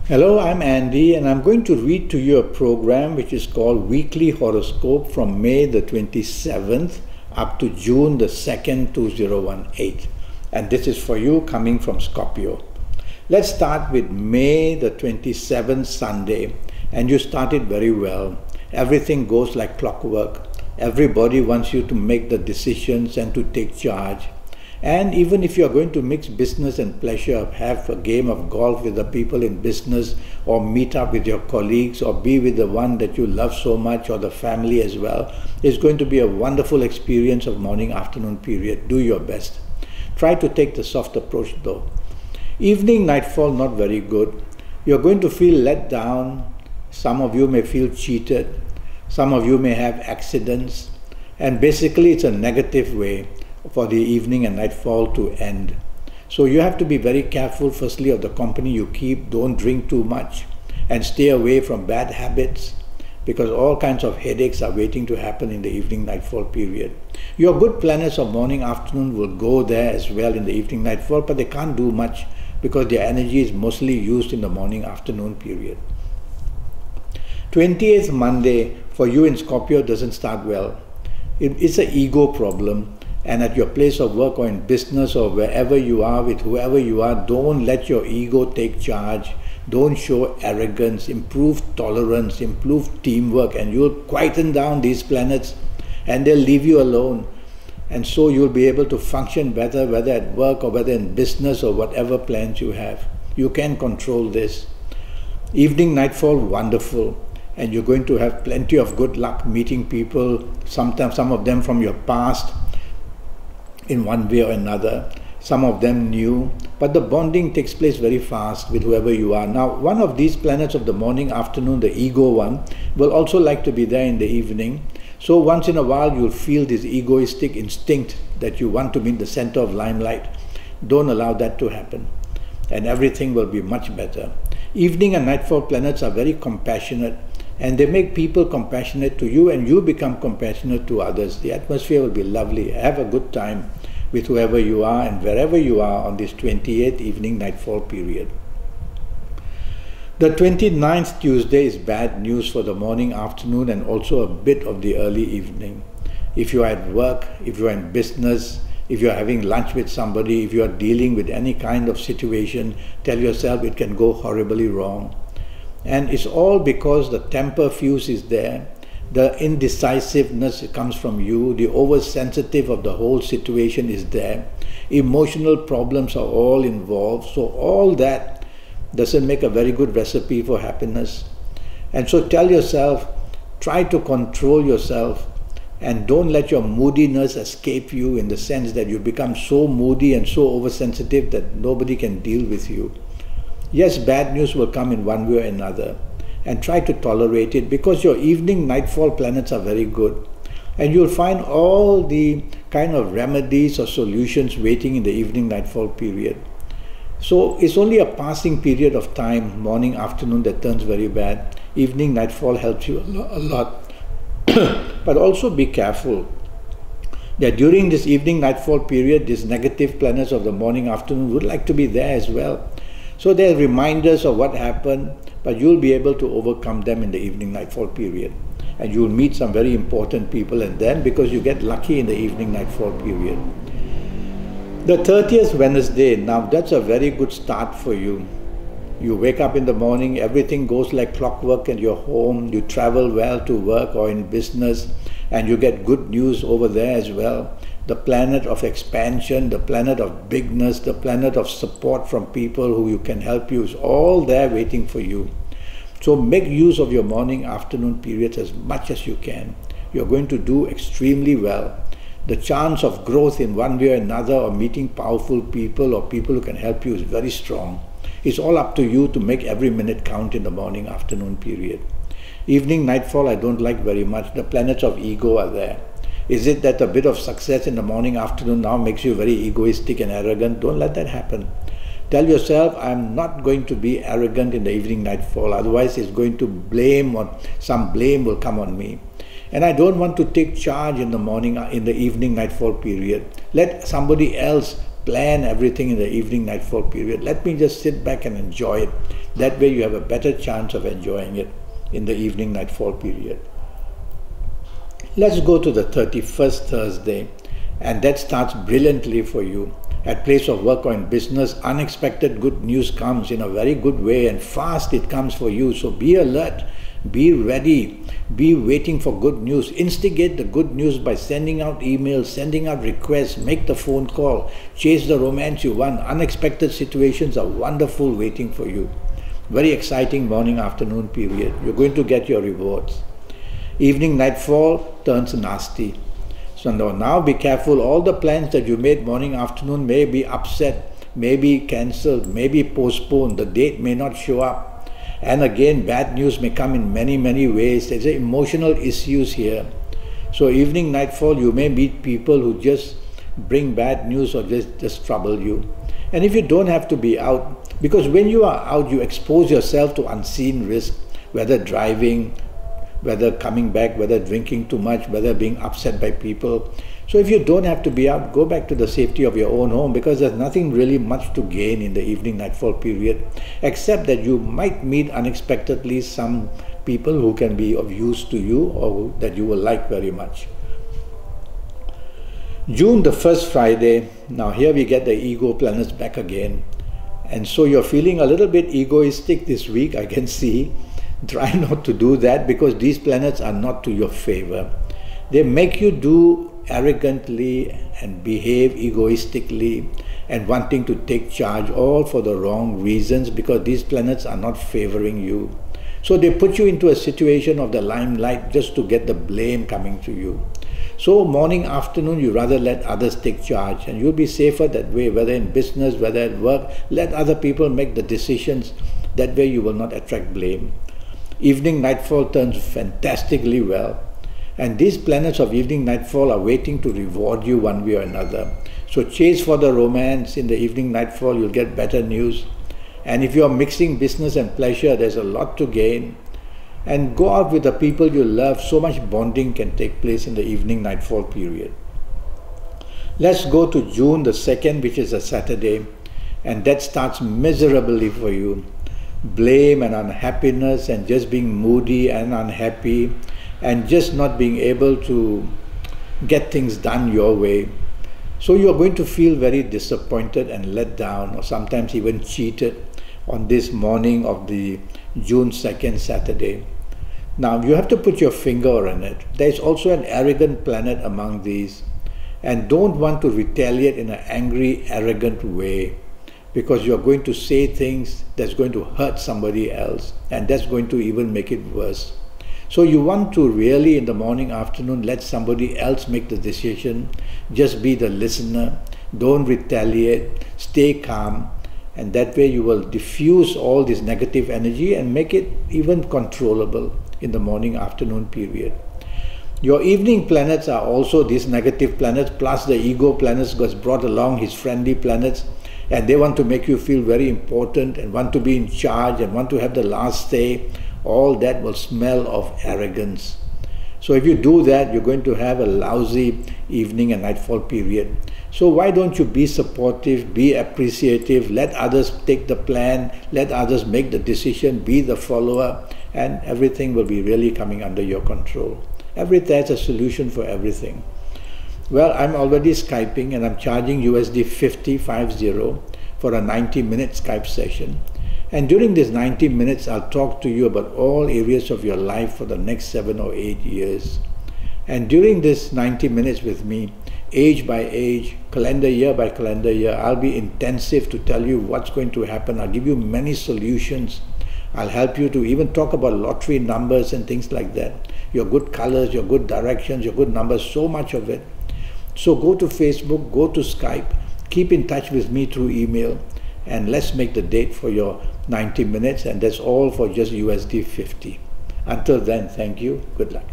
Hello, I'm Andy, and I'm going to read to you a program which is called Weekly Horoscope from May the 27th up to June the 2nd, 2018. And this is for you coming from Scorpio. Let's start with May the 27th, Sunday, and you started very well. Everything goes like clockwork. Everybody wants you to make the decisions and to take charge. And even if you're going to mix business and pleasure, have a game of golf with the people in business, or meet up with your colleagues, or be with the one that you love so much, or the family as well, it's going to be a wonderful experience of morning-afternoon period. Do your best. Try to take the soft approach though. Evening, nightfall, not very good. You're going to feel let down. Some of you may feel cheated. Some of you may have accidents. And basically it's a negative way for the evening and nightfall to end. So you have to be very careful firstly of the company you keep. Don't drink too much and stay away from bad habits, because all kinds of headaches are waiting to happen in the evening nightfall period. Your good planets of morning afternoon will go there as well in the evening nightfall, but they can't do much because their energy is mostly used in the morning afternoon period. 28th Monday for you in Scorpio doesn't start well. It's an ego problem. And at your place of work or in business or wherever you are with whoever you are, don't let your ego take charge. Don't show arrogance. Improve tolerance, improve teamwork, and you'll quieten down these planets and they'll leave you alone. And so you'll be able to function better, whether at work or whether in business or whatever plans you have. You can control this. Evening, nightfall, wonderful. And you're going to have plenty of good luck meeting people, sometimes some of them from your past, in one way or another, some of them new, but the bonding takes place very fast with whoever you are. Now, one of these planets of the morning, afternoon, the ego one, will also like to be there in the evening. So once in a while, you'll feel this egoistic instinct that you want to be in the center of limelight. Don't allow that to happen, and everything will be much better. Evening and nightfall planets are very compassionate, and they make people compassionate to you, and you become compassionate to others. The atmosphere will be lovely. Have a good time with whoever you are and wherever you are on this 28th evening nightfall period. The 29th Tuesday is bad news for the morning, afternoon, and also a bit of the early evening. If you are at work, if you are in business, if you are having lunch with somebody, if you are dealing with any kind of situation, tell yourself it can go horribly wrong. And it's all because the temper fuse is there. The indecisiveness comes from you. The oversensitive of the whole situation is there. Emotional problems are all involved. So all that doesn't make a very good recipe for happiness. And so tell yourself, try to control yourself and don't let your moodiness escape you, in the sense that you become so moody and so oversensitive that nobody can deal with you. Yes, bad news will come in one way or another, and try to tolerate it, because your evening nightfall planets are very good, and you'll find all the kind of remedies or solutions waiting in the evening nightfall period. So it's only a passing period of time, morning, afternoon, that turns very bad. Evening nightfall helps you a lot. But also be careful that during this evening nightfall period, these negative planets of the morning, afternoon would like to be there as well. So they're reminders of what happened, but you'll be able to overcome them in the evening nightfall period. And you'll meet some very important people, and then, because you get lucky in the evening nightfall period. The 30th Wednesday, now that's a very good start for you. You wake up in the morning, everything goes like clockwork at your home, you travel well to work or in business, and you get good news over there as well. The planet of expansion, the planet of bigness, the planet of support from people who you can help you is all there waiting for you. So make use of your morning, afternoon periods as much as you can. You're going to do extremely well. The chance of growth in one way or another, or meeting powerful people or people who can help you, is very strong. It's all up to you to make every minute count in the morning, afternoon period. Evening, nightfall I don't like very much. The planets of ego are there. Is it that a bit of success in the morning, afternoon now makes you very egoistic and arrogant? Don't let that happen. Tell yourself, I'm not going to be arrogant in the evening nightfall, otherwise it's going to blame, or some blame will come on me. And I don't want to take charge in the morning, in the evening nightfall period. Let somebody else plan everything in the evening nightfall period. Let me just sit back and enjoy it. That way you have a better chance of enjoying it in the evening nightfall period. Let's go to the 31st Thursday, and that starts brilliantly for you. At place of work or in business, unexpected good news comes in a very good way, and fast it comes for you. So be alert, be ready, be waiting for good news. Instigate the good news by sending out emails, sending out requests, make the phone call, chase the romance you want. Unexpected situations are wonderful waiting for you. Very exciting morning afternoon period. You're going to get your rewards. Evening nightfall turns nasty. So now be careful. All the plans that you made morning afternoon may be upset, may be cancelled, may be postponed. The date may not show up. And again, bad news may come in many, many ways. There's emotional issues here. So evening nightfall, you may meet people who just bring bad news or just trouble you. And if you don't have to be out, because when you are out, you expose yourself to unseen risk, whether driving, whether coming back, whether drinking too much, whether being upset by people. So if you don't have to be out, go back to the safety of your own home, because there's nothing really much to gain in the evening nightfall period, except that you might meet unexpectedly some people who can be of use to you or that you will like very much. June the 1st Friday, now here we get the ego planets back again. And so you're feeling a little bit egoistic this week, I can see. Try not to do that, because these planets are not to your favor. They make you do arrogantly and behave egoistically and wanting to take charge, all for the wrong reasons, because these planets are not favoring you. So they put you into a situation of the limelight just to get the blame coming to you. So morning, afternoon, you rather let others take charge, and you'll be safer that way, whether in business, whether at work. Let other people make the decisions. That way you will not attract blame. Evening nightfall turns fantastically well, and these planets of evening nightfall are waiting to reward you one way or another. So chase for the romance in the evening nightfall, you'll get better news. And if you're mixing business and pleasure, there's a lot to gain. And go out with the people you love. So much bonding can take place in the evening nightfall period. Let's go to June the 2nd, which is a Saturday, and that starts miserably for you. Blame and unhappiness and just being moody and unhappy and just not being able to get things done your way. So you're going to feel very disappointed and let down, or sometimes even cheated on this morning of the June 2nd Saturday. Now you have to put your finger on it. There's also an arrogant planet among these, and don't want to retaliate in an angry, arrogant way, because you're going to say things that's going to hurt somebody else, and that's going to even make it worse. So you want to really, in the morning, afternoon, let somebody else make the decision. Just be the listener. Don't retaliate. Stay calm. And that way you will diffuse all this negative energy and make it even controllable in the morning, afternoon period. Your evening planets are also these negative planets, plus the ego planets was brought along, his friendly planets. And they want to make you feel very important and want to be in charge and want to have the last say. All that will smell of arrogance. So if you do that, you're going to have a lousy evening and nightfall period. So why don't you be supportive, be appreciative, let others take the plan, let others make the decision, be the follower, and everything will be really coming under your control. There's a solution for everything. Well, I'm already Skyping, and I'm charging USD 50 for a 90-minute Skype session. And during this 90 minutes, I'll talk to you about all areas of your life for the next 7 or 8 years. And during this 90 minutes with me, age by age, calendar year by calendar year, I'll be intensive to tell you what's going to happen. I'll give you many solutions. I'll help you to even talk about lottery numbers and things like that. Your good colors, your good directions, your good numbers, so much of it. So go to Facebook, go to Skype, keep in touch with me through email, and let's make the date for your 90 minutes, and that's all for just USD 50. Until then, thank you. Good luck.